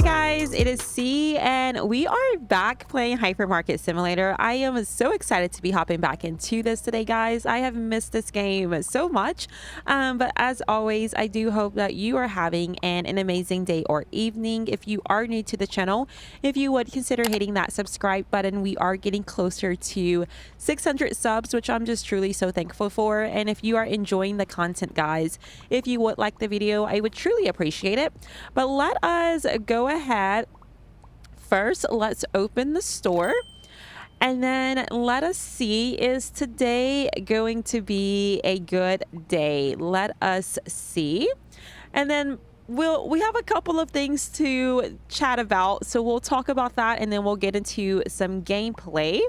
guys, it is C and we are back playing Hypermarket Simulator. I am so excited to be hopping back into this today, guys. I have missed this game so much, but as always, I do hope that you are having an amazing day or evening. If you are new to the channel, if you would consider hitting that subscribe button. We are getting closer to 600 subs, which I'm just truly so thankful for. And if you are enjoying the content, guys, if you would like the video, I would truly appreciate it. But let us go ahead. First, let's open the store. And then let us see, is today going to be a good day? Let us see. And then we have a couple of things to chat about. So we'll talk about that and then we'll get into some gameplay.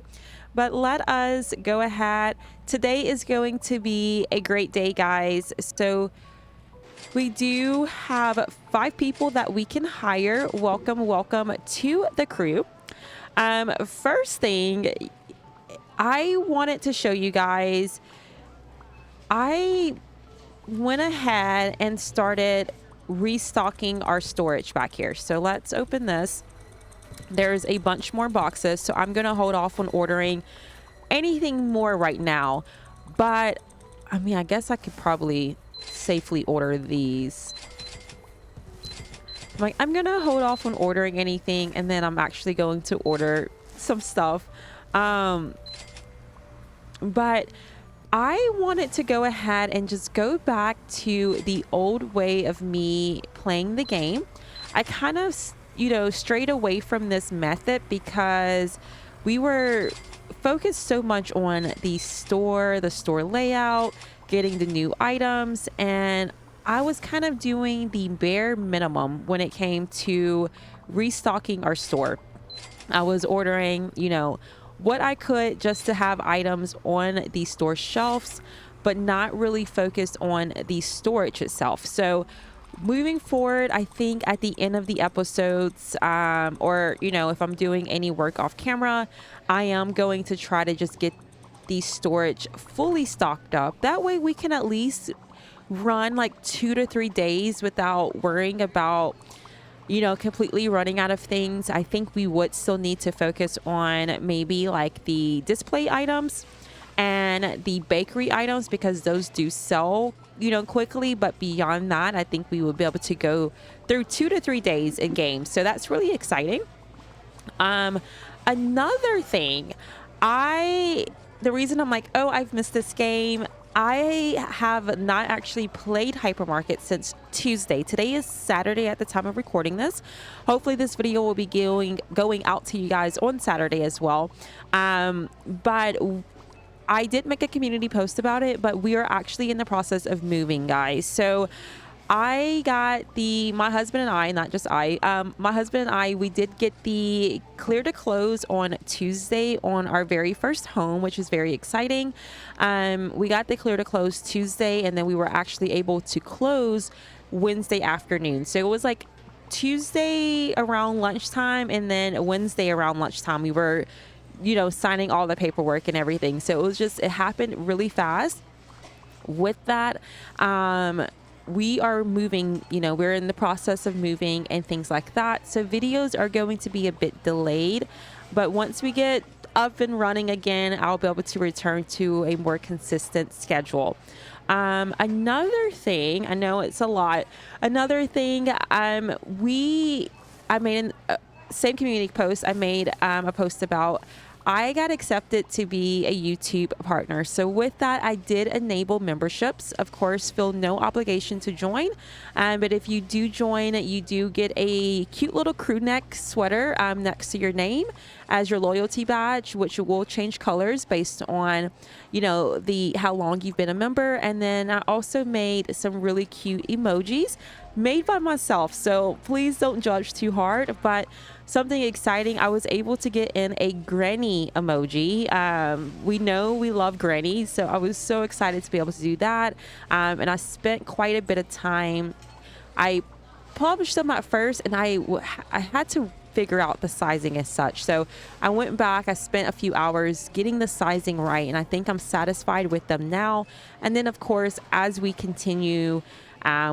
But let us go ahead. Today is going to be a great day, guys. So we do have 5 people that we can hire. Welcome to the crew. First thing, I wanted to show you guys, I went ahead and started restocking our storage back here. So let's open this. There's a bunch more boxes, so I'm gonna hold off on ordering anything more right now. But I mean, I guess I could probably safely order these. I'm gonna hold off on ordering anything, and then I'm actually going to order some stuff. But I wanted to go ahead and just go back to the old way of me playing the game. I kind of, strayed away from this method because we were focused so much on the store layout, getting the new items, and I was kind of doing the bare minimum when it came to restocking our store. I was ordering, what I could just to have items on the store shelves, but not really focused on the storage itself. So moving forward, I think at the end of the episodes, or, if I'm doing any work off camera, I am going to try to just get the storage fully stocked up. That way we can at least run like 2 to 3 days without worrying about, completely running out of things. I think we would still need to focus on maybe like the display items and the bakery items because those do sell, quickly. But beyond that, I think we will be able to go through 2 to 3 days in games. So that's really exciting. Another thing, the reason I'm like, oh, I've missed this game, I have not actually played Hypermarket since Tuesday. Today is Saturday at the time of recording this. Hopefully this video will be going out to you guys on Saturday as well. But I did make a community post about it, but we are actually in the process of moving, guys. So I got my husband and I, not just my husband and I, we did get the clear to close on Tuesday on our very first home, which is very exciting. We got the clear to close Tuesday, and then we were actually able to close Wednesday afternoon. So it was like Tuesday around lunchtime, and then Wednesday around lunchtime, we were, signing all the paperwork and everything. So it happened really fast. With that, we are moving, we're in the process of moving and things like that. So videos are going to be a bit delayed, but once we get up and running again, I'll be able to return to a more consistent schedule. Another thing, I know it's a lot. Another thing, I made same community post. I made a post about I got accepted to be a YouTube partner. So with that, I did enable memberships. Of course, feel no obligation to join. But if you do join, you do get a cute little crew neck sweater next to your name as your loyalty badge, which will change colors based on, how long you've been a member. And then I also made some really cute emojis made by myself. So please don't judge too hard, but something exciting, I was able to get in a granny emoji. We know we love granny, so I was so excited to be able to do that. And I spent quite a bit of time. I published them at first, and I had to figure out the sizing as such. So I went back, I spent a few hours getting the sizing right, and I think I'm satisfied with them now. And then of course, as we continue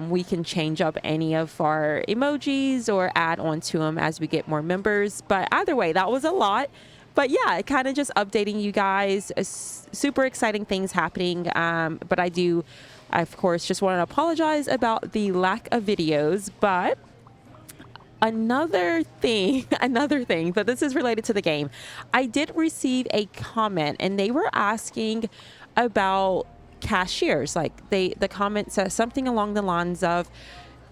We can change up any of our emojis or add on to them as we get more members. But either way, that was a lot. But yeah, kind of just updating you guys. Super exciting things happening. But I do, of course, just want to apologize about the lack of videos. But another thing, but this is related to the game. I did receive a comment and they were asking about cashiers. Like the comment says something along the lines of,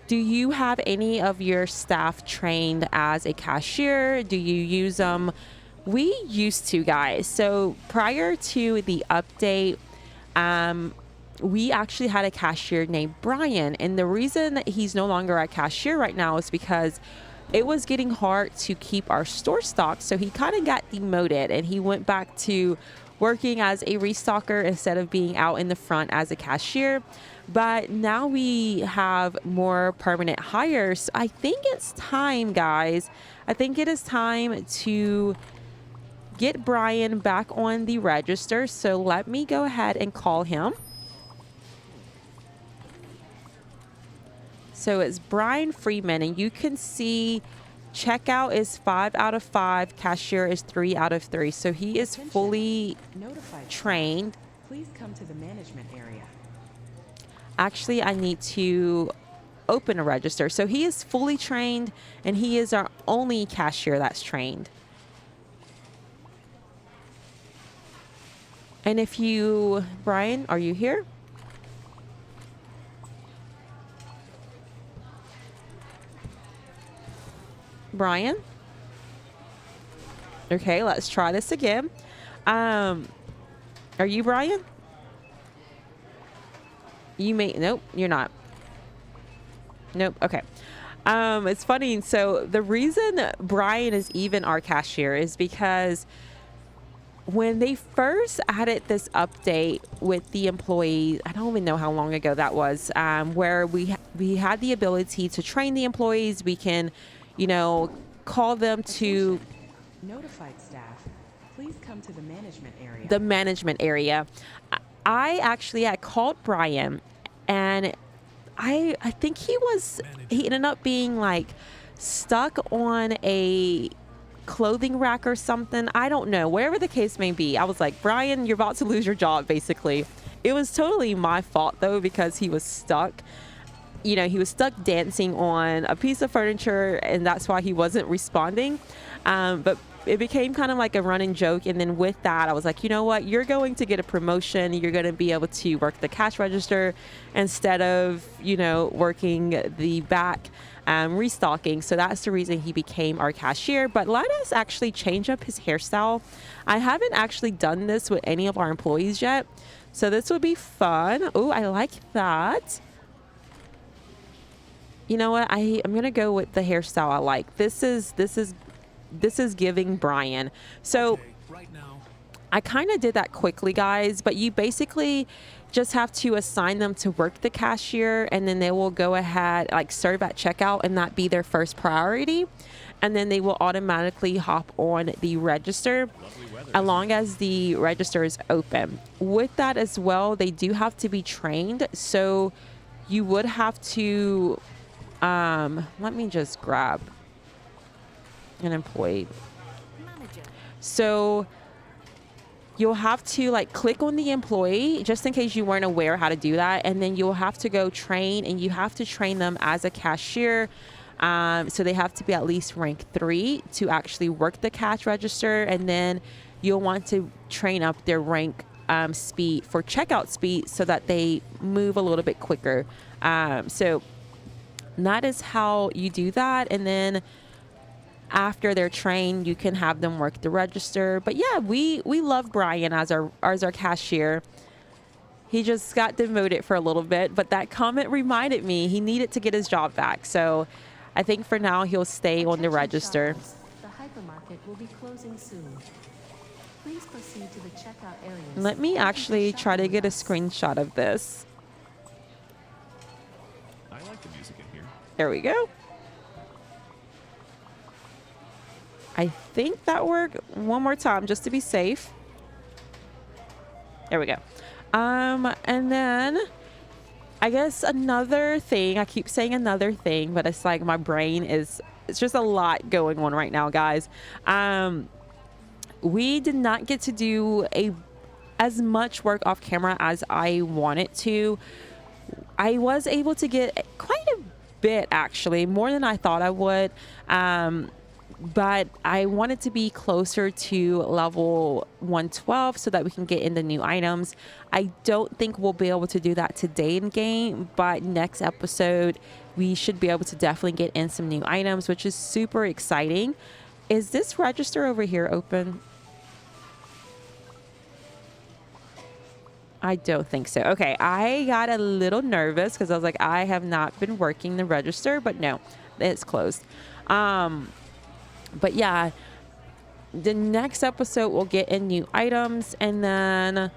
do you have any of your staff trained as a cashier? Do you use them? We used to, guys. So prior to the update, we actually had a cashier named Brian. And the reason that he's no longer a cashier right now is because it was getting hard to keep our store stocked. So he kind of got demoted and he went back to working as a restocker instead of being out in the front as a cashier. But now we have more permanent hires. So I think it's time, guys. I think it is time to get Brian back on the register. So let me go ahead and call him. So it's Brian Freeman, and you can see checkout is 5 out of 5, cashier is 3 out of 3. So he is fully trained. Please come to the management area. Actually, I need to open a register. So he is fully trained, and he is our only cashier that's trained. And if you, Brian, are you here? Brian? Okay, let's try this again. Are you Brian? You may, nope, you're not. Nope, okay. It's funny. So the reason Brian is even our cashier is because when they first added this update with the employees, I don't even know how long ago that was, where we had the ability to train the employees. We can, you know, call them to notified staff. Please come to the management area. The management area. I actually had called Brian, and I think he ended up being like stuck on a clothing rack or something. I don't know, wherever the case may be. I was like, Brian, you're about to lose your job, basically. It was totally my fault though, because he was stuck. You know, he was stuck dancing on a piece of furniture, and that's why he wasn't responding. But it became kind of like a running joke. And then with that, I was like, you know what? You're going to get a promotion. You're going to be able to work the cash register instead of, you know, working the back restocking. So that's the reason he became our cashier. But let us actually change up his hairstyle. I haven't actually done this with any of our employees yet, so this would be fun. Oh, I like that. You know what? I'm gonna go with the hairstyle I like. This is giving Brian. So okay, right now, I kind of did that quickly, guys, but you basically just have to assign them to work the cashier, and then they will go ahead, like serve at checkout, and that be their first priority. And then they will automatically hop on the register as long as the register is open. With that as well, they do have to be trained. So you would have to, let me just grab an employee. So you'll have to like click on the employee, just in case you weren't aware how to do that. And then you'll have to go train, and you have to train them as a cashier. So they have to be at least rank 3 to actually work the cash register. And then you'll want to train up their rank speed for checkout speed so that they move a little bit quicker. So that is how you do that. And then after they're trained, you can have them work the register. But yeah, we love Brian as our cashier. He just got demoted for a little bit, but that comment reminded me he needed to get his job back. So I think for now he'll stay on the register. The hypermarket will be closing soon. Please proceed to the checkout area. Let me actually try to get a screenshot of this. I like the music in here. There we go. I think that worked. One more time just to be safe. There we go. And then I guess another thing, I keep saying another thing, but it's like my brain is, it's just a lot going on right now, guys. We did not get to do as much work off camera as I wanted to. I was able to get quite a bit, actually, more than I thought I would. But I wanted to be closer to level 112 so that we can get in the new items. I don't think we'll be able to do that today in game, but next episode we should be able to definitely get in some new items, which is super exciting. Is this register over here open? I don't think so. Okay, I got a little nervous because I was like, I have not been working the register, but no, it's closed. But yeah, the next episode we'll get in new items, and then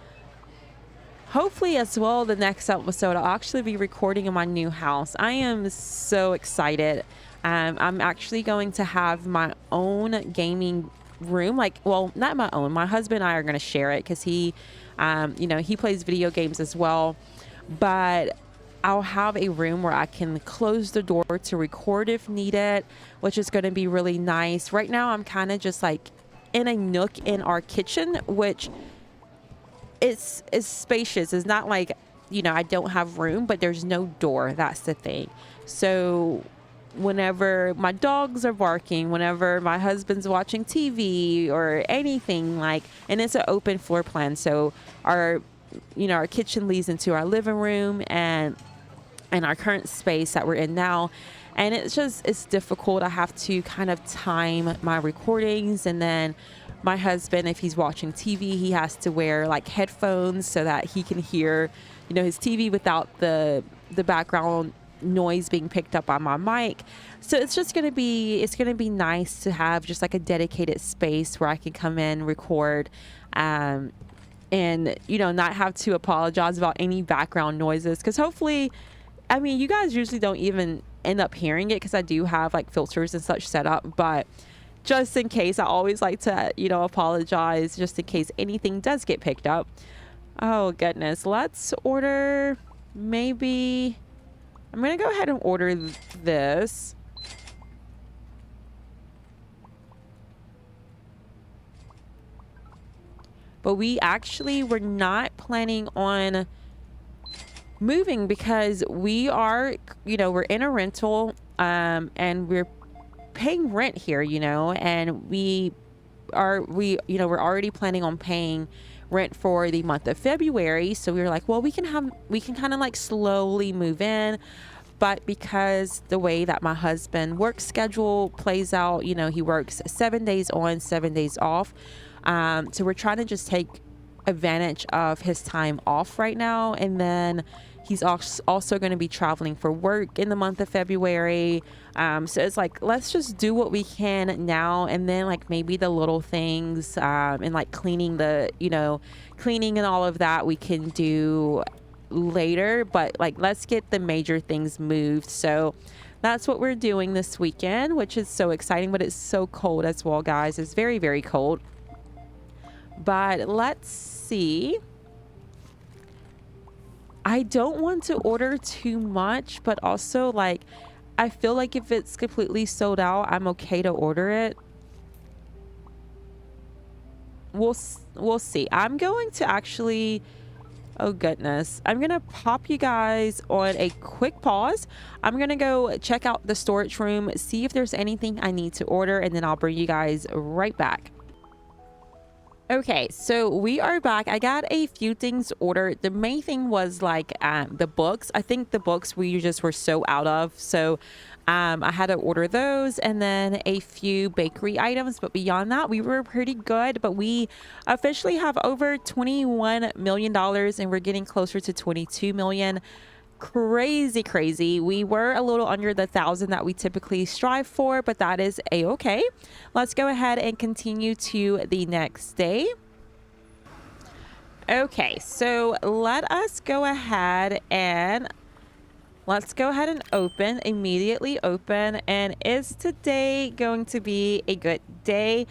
hopefully as well the next episode I'll actually be recording in my new house. I am so excited. I'm actually going to have my own gaming room, like, well, not my own. My husband and I are going to share it because he he plays video games as well, but I'll have a room where I can close the door to record if needed, which is going to be really nice. Right now I'm kind of just like in a nook in our kitchen, which is spacious. It's not like, I don't have room, but there's no door. That's the thing. So whenever my dogs are barking, whenever my husband's watching TV or anything, like, and it's an open floor plan, so our kitchen leads into our living room and our current space that we're in now, and it's difficult. I have to kind of time my recordings, and then my husband, if he's watching TV, he has to wear like headphones so that he can hear his TV without the background noise being picked up on my mic. So it's gonna be nice to have just like a dedicated space where I can come in, record, and not have to apologize about any background noises, because hopefully, I mean, you guys usually don't even end up hearing it because I do have like filters and such set up, but just in case, I always like to apologize just in case anything does get picked up. Oh goodness, let's order. Maybe I'm gonna go ahead and order this. But we actually were not planning on moving because we are, we're in a rental, and we're paying rent here, and we're already planning on paying rent for the month of February. So we were like, well, we can kind of like slowly move in. But because the way that my husband work schedule plays out, he works 7 days on, 7 days off. So we're trying to just take advantage of his time off right now. And then he's also going to be traveling for work in the month of February. So it's like, let's just do what we can now. And then like maybe the little things, and like cleaning and all of that we can do later. But like, let's get the major things moved. So that's what we're doing this weekend, which is so exciting, but it's so cold as well, guys. It's very, very cold. But let's see. I don't want to order too much, but also like, I feel like if it's completely sold out, I'm okay to order it. We'll see. I'm going to actually, oh goodness, I'm gonna pop you guys on a quick pause. I'm gonna go check out the storage room, see if there's anything I need to order, and then I'll bring you guys right back. Okay, so we are back. I got a few things ordered. The main thing was like the books. I think the books we just were so out of. So I had to order those, and then a few bakery items. But beyond that, we were pretty good. But we officially have over $21 million, and we're getting closer to 22 million. Crazy. We were a little under the 1,000 that we typically strive for, but that is a-okay. Let's go ahead and continue to the next day. Okay, so let us go ahead and immediately open. And is today going to be a good day?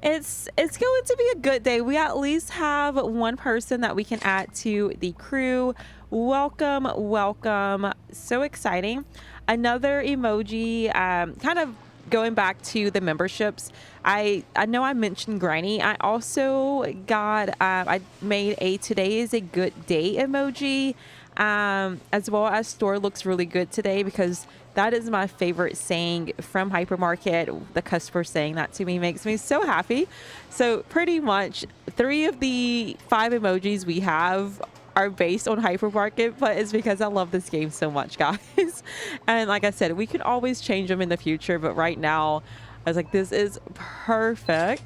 It's going to be a good day. We at least have one person that we can add to the crew, Welcome, welcome. So exciting. Another emoji, kind of going back to the memberships. I know I mentioned Granny. I also got, I made a today is a good day emoji, as well as store looks really good today, because that is my favorite saying from Hypermarket. The customer saying that to me makes me so happy. So pretty much 3 of the 5 emojis we have are based on Hypermarket, but it's because I love this game so much, guys. And like I said, we can always change them in the future, but right now I was like, this is perfect.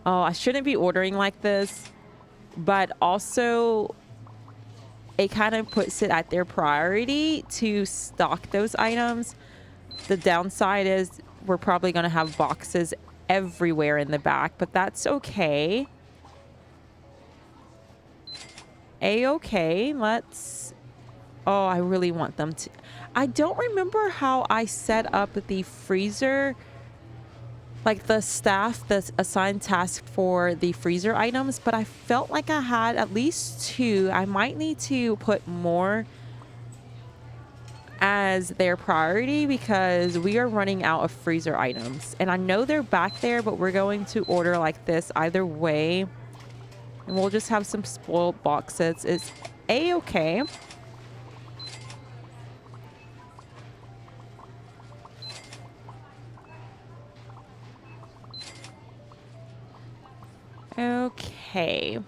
Oh, I shouldn't be ordering like this, but also it kind of puts it at their priority to stock those items. The downside is we're probably going to have boxes everywhere in the back, but that's okay. A-okay, let's... Oh, I really want them to... I don't remember how I set up the freezer, like the staff that's assigned task for the freezer items, but I felt like I had at least 2. I might need to put more as their priority because we are running out of freezer items. And I know they're back there, but we're going to order like this either way. And we'll just have some spoiled boxes. It's a-okay. Okay.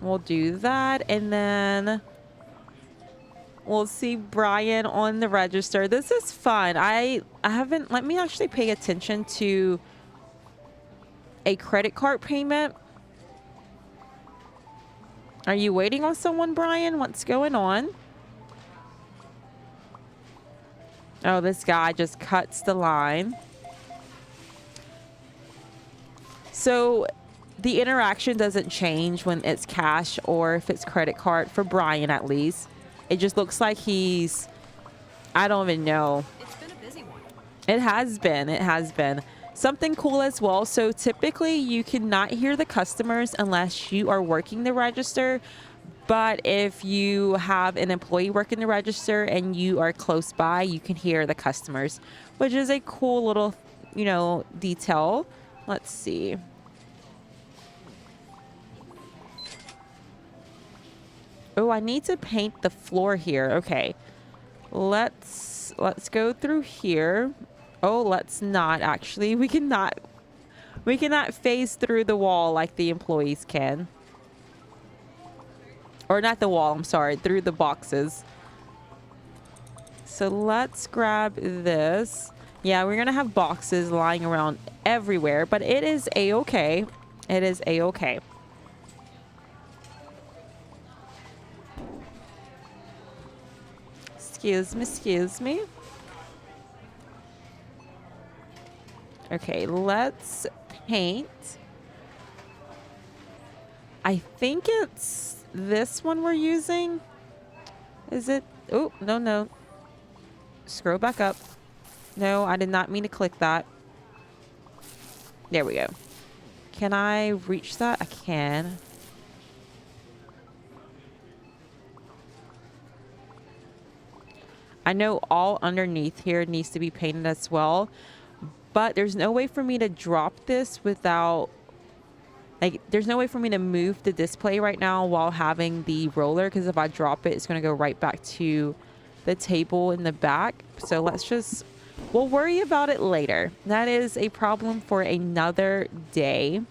We'll do that, and then we'll see Brian on the register. This is fun. I haven't... Let me actually pay attention to a credit card payment. Are you waiting on someone, Brian? What's going on? Oh, this guy just cuts the line. So the interaction doesn't change when it's cash or if it's credit card, for Brian at least. It just looks like he's... I don't even know. It's been a busy one. It has been. It has been. Something cool as well. So typically you cannot hear the customers unless you are working the register. But if you have an employee working the register and you are close by, you can hear the customers, which is a cool little, you know, detail. Let's see. Oh, I need to paint the floor here. Okay. Let's go through here. Oh, let's not actually. We cannot phase through the wall like the employees can. Or not the wall, I'm sorry, through the boxes. So let's grab this. Yeah, we're gonna have boxes lying around everywhere, but it is a-okay. It is a-okay. Excuse me, excuse me. Okay, let's paint. I think it's this one we're using. Is it? Oh, no, no. Scroll back up. No, I did not mean to click that. There we go. Can I reach that? I can. I know all underneath here needs to be painted as well, but there's no way for me to drop this without, like, there's no way for me to move the display right now while having the roller, because if I drop it, it's going to go right back to the table in the back. So let's just, we'll worry about it later. That is a problem for another day.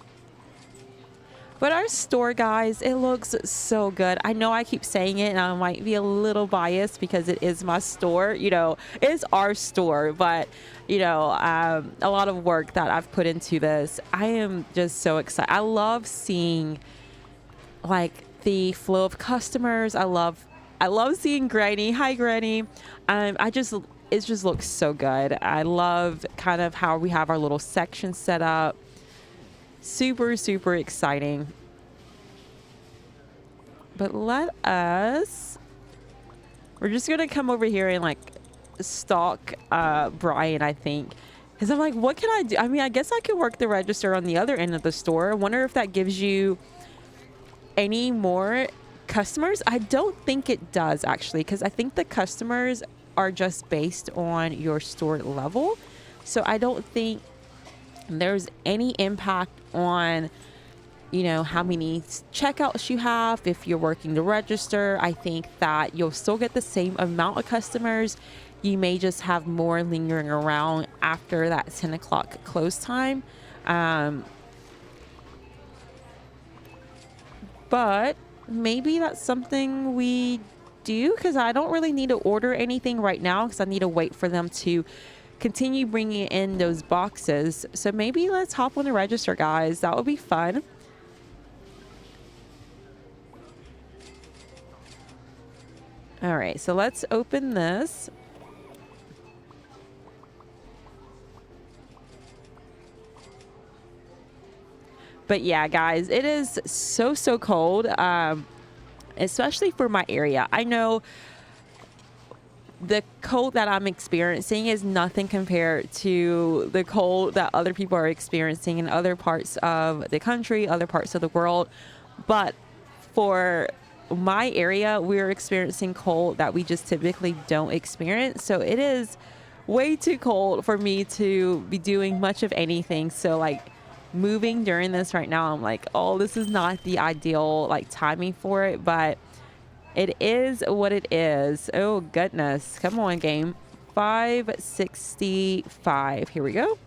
But our store, guys, it looks so good. I know I keep saying it and I might be a little biased because it is my store. You know, it is our store, but, you know, a lot of work that I've put into this. I am just so excited. I love seeing, like, the flow of customers. I love seeing Granny. Hi, Granny. It just looks so good. I love kind of how we have our little section set up. Super, super exciting. But we're just gonna come over here and like stalk Brian, I think. Because I'm like, what can I do? I mean, I guess I could work the register on the other end of the store. I wonder if that gives you any more customers. I don't think it does, actually, because I think the customers are just based on your store level. So I don't think there's any impact on, you know, how many checkouts you have. If you're working the register, I think that you'll still get the same amount of customers. You may just have more lingering around after that 10 o'clock close time. But maybe that's something we do, because I don't really need to order anything right now because I need to wait for them to continue bringing in those boxes. So maybe let's hop on the register, guys. That would be fun. All right, so let's open this. But yeah, guys, it is so cold, especially for my area. I know the cold that I'm experiencing is nothing compared to the cold that other people are experiencing in other parts of the country, other parts of the world. But for my area, we're experiencing cold that we just typically don't experience. So it is way too cold for me to be doing much of anything. So like moving during this right now, I'm like, oh, this is not the ideal like timing for it, but it is what it is. Oh goodness, come on game. 565, here we go.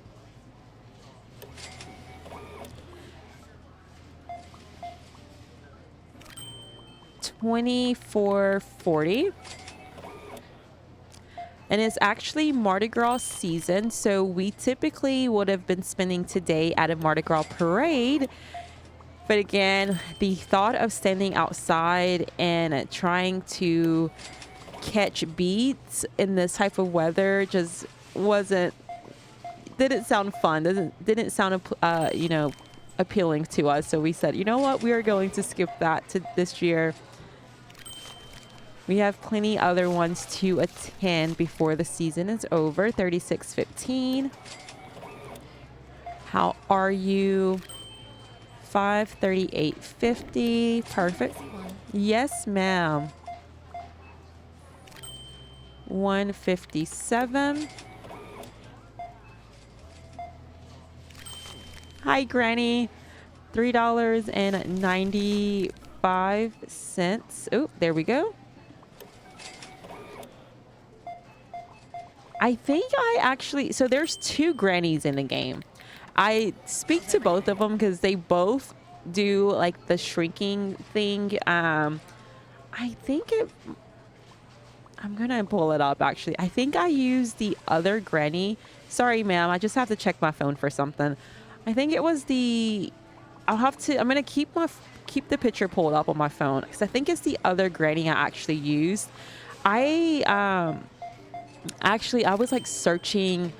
$24.40. And it's actually Mardi Gras season, so we typically would have been spending today at a Mardi Gras parade. But again, the thought of standing outside and trying to catch beats in this type of weather just didn't sound fun. Didn't sound you know, appealing to us. So we said, you know what, we are going to skip that to this year. We have plenty other ones to attend before the season is over. 36.15. How are you? 538.50. Perfect. Yes, ma'am. 157. Hi, Granny. $3.95. Oh, there we go. I think I actually, so there's two grannies in the game. I speak to both of them because they both do like the shrinking thing. I think I'm gonna pull it up actually. I think I used the other granny. Sorry, ma'am. I just have to check my phone for something. I think it was I'm gonna keep the picture pulled up on my phone because I think it's the other granny I actually used. Actually, I was like searching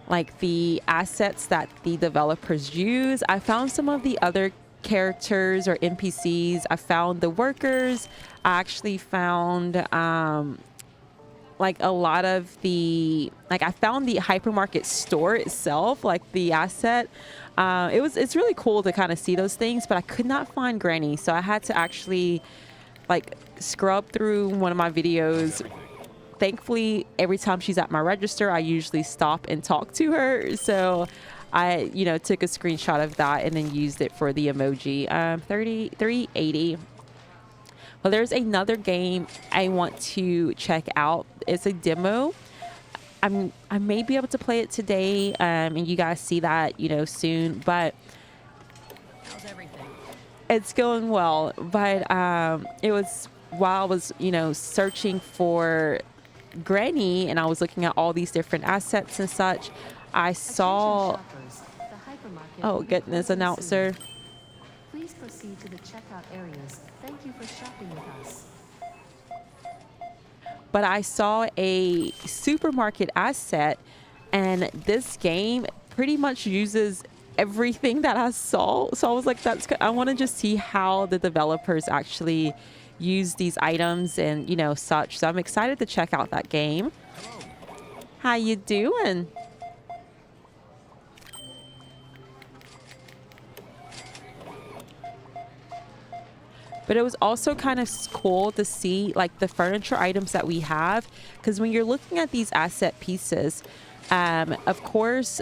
like the assets that the developers use. I found some of the other characters or NPCs. I found the workers. I actually found like a lot of I found the hypermarket store itself, like the asset. It's really cool to kind of see those things, but I could not find Granny, so I had to actually like scrub through one of my videos. Thankfully, every time she's at my register, I usually stop and talk to her. So I, took a screenshot of that and then used it for the emoji. 380. Well, there's another game I want to check out. It's a demo. I may be able to play it today, and you guys see that, soon. But How's everything? it's going well. But it was while I was, searching for Granny and I was looking at all these different assets and such, I saw oh goodness, announcer. Please proceed to the checkout areas. Thank you for shopping with us. But I saw a supermarket asset, and this game pretty much uses everything that I saw. So I was like, I want to just see how the developers actually use these items and such. So I'm excited to check out that game. How you doing? But it was also kind of cool to see like the furniture items that we have, because when you're looking at these asset pieces, of course,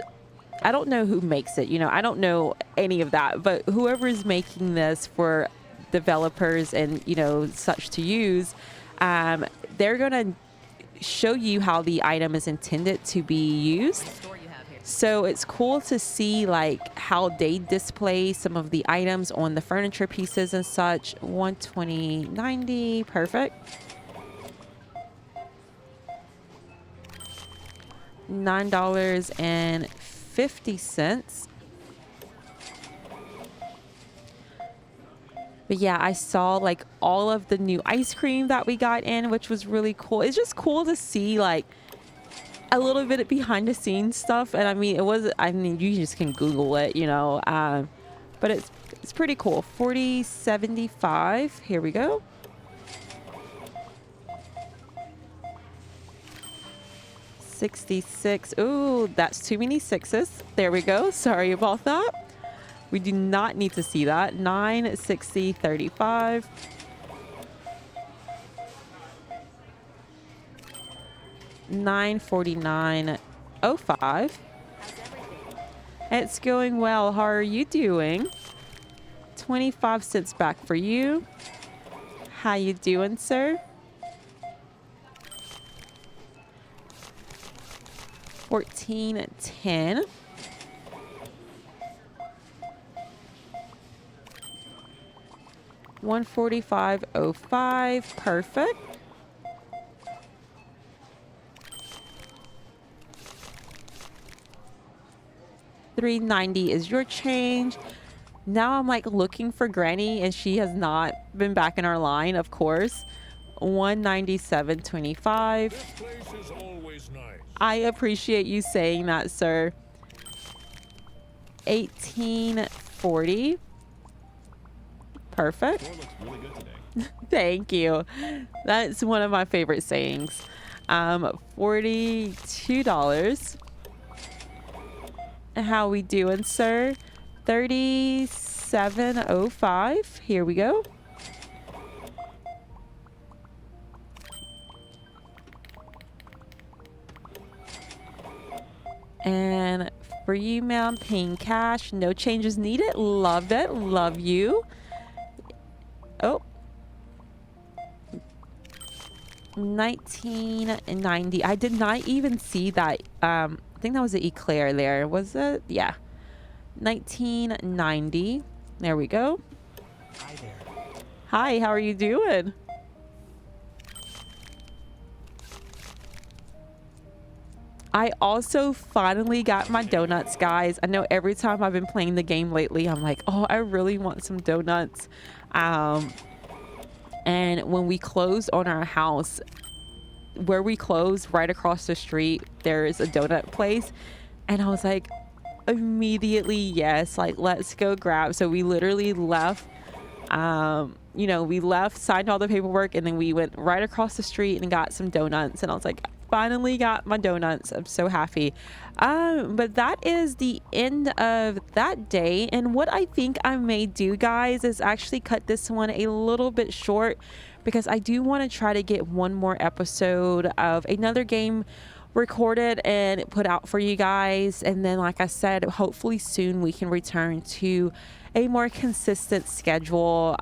I don't know who makes it, you know, I don't know any of that, but whoever is making this for developers and, you know, such to use, they're going to show you how the item is intended to be used. So it's cool to see like how they display some of the items on the furniture pieces and such. 120.90, perfect. $9.50. But yeah, I saw like all of the new ice cream that we got in, which was really cool. It's just cool to see like a little bit of behind the scenes stuff. And I mean, you just can Google it, you know, but it's pretty cool. 40.75. Here we go. $66. Ooh, that's too many sixes. There we go. Sorry about that. We do not need to see that. $9.60.35. $9.49.05. It's going well. How are you doing? 25 cents back for you. How you doing, sir? 14.10. $145.05. Perfect. $3.90 is your change. Now I'm like looking for Granny and she has not been back in our line, of course. $197.25. This place is always nice. I appreciate you saying that, sir. $18.40. Perfect. Floor looks really good today. Thank you. That's one of my favorite sayings. $42. How we doing, sir? $37.05. Here we go. And for you, ma'am, paying cash, no changes needed. Love it. Love you. Oh. $19.90. I did not even see that. I think that was an eclair there. Was it? Yeah. $19.90. There we go. Hi there. Hi, how are you doing? I also finally got my donuts, guys. I know every time I've been playing the game lately, I'm like, oh, I really want some donuts. And when we closed on our house, where we closed right across the street, there is a donut place. And I was like, immediately, yes, like, let's go grab. So we literally left, you know, we left, signed all the paperwork, and then we went right across the street and got some donuts. And I was like, finally got my donuts. I'm so happy. But that is the end of that day. And what I think I may do, guys, is actually cut this one a little bit short, because I do want to try to get one more episode of another game recorded and put out for you guys. And then, like I said, hopefully soon we can return to a more consistent schedule.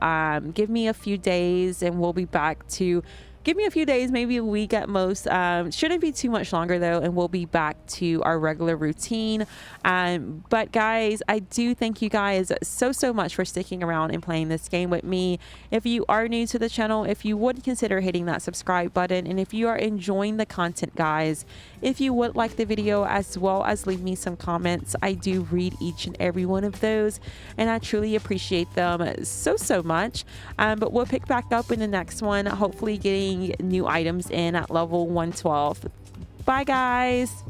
Give me a few days and we'll be back to give me a few days, maybe a week at most. Shouldn't be too much longer though, and we'll be back to our regular routine. But guys, I do thank you guys so much for sticking around and playing this game with me. If you are new to the channel, if you would consider hitting that subscribe button, and if you are enjoying the content, guys, if you would like the video as well as leave me some comments, I do read each and every one of those, and I truly appreciate them so much. But we'll pick back up in the next one, hopefully getting new items in at level 112. Bye guys.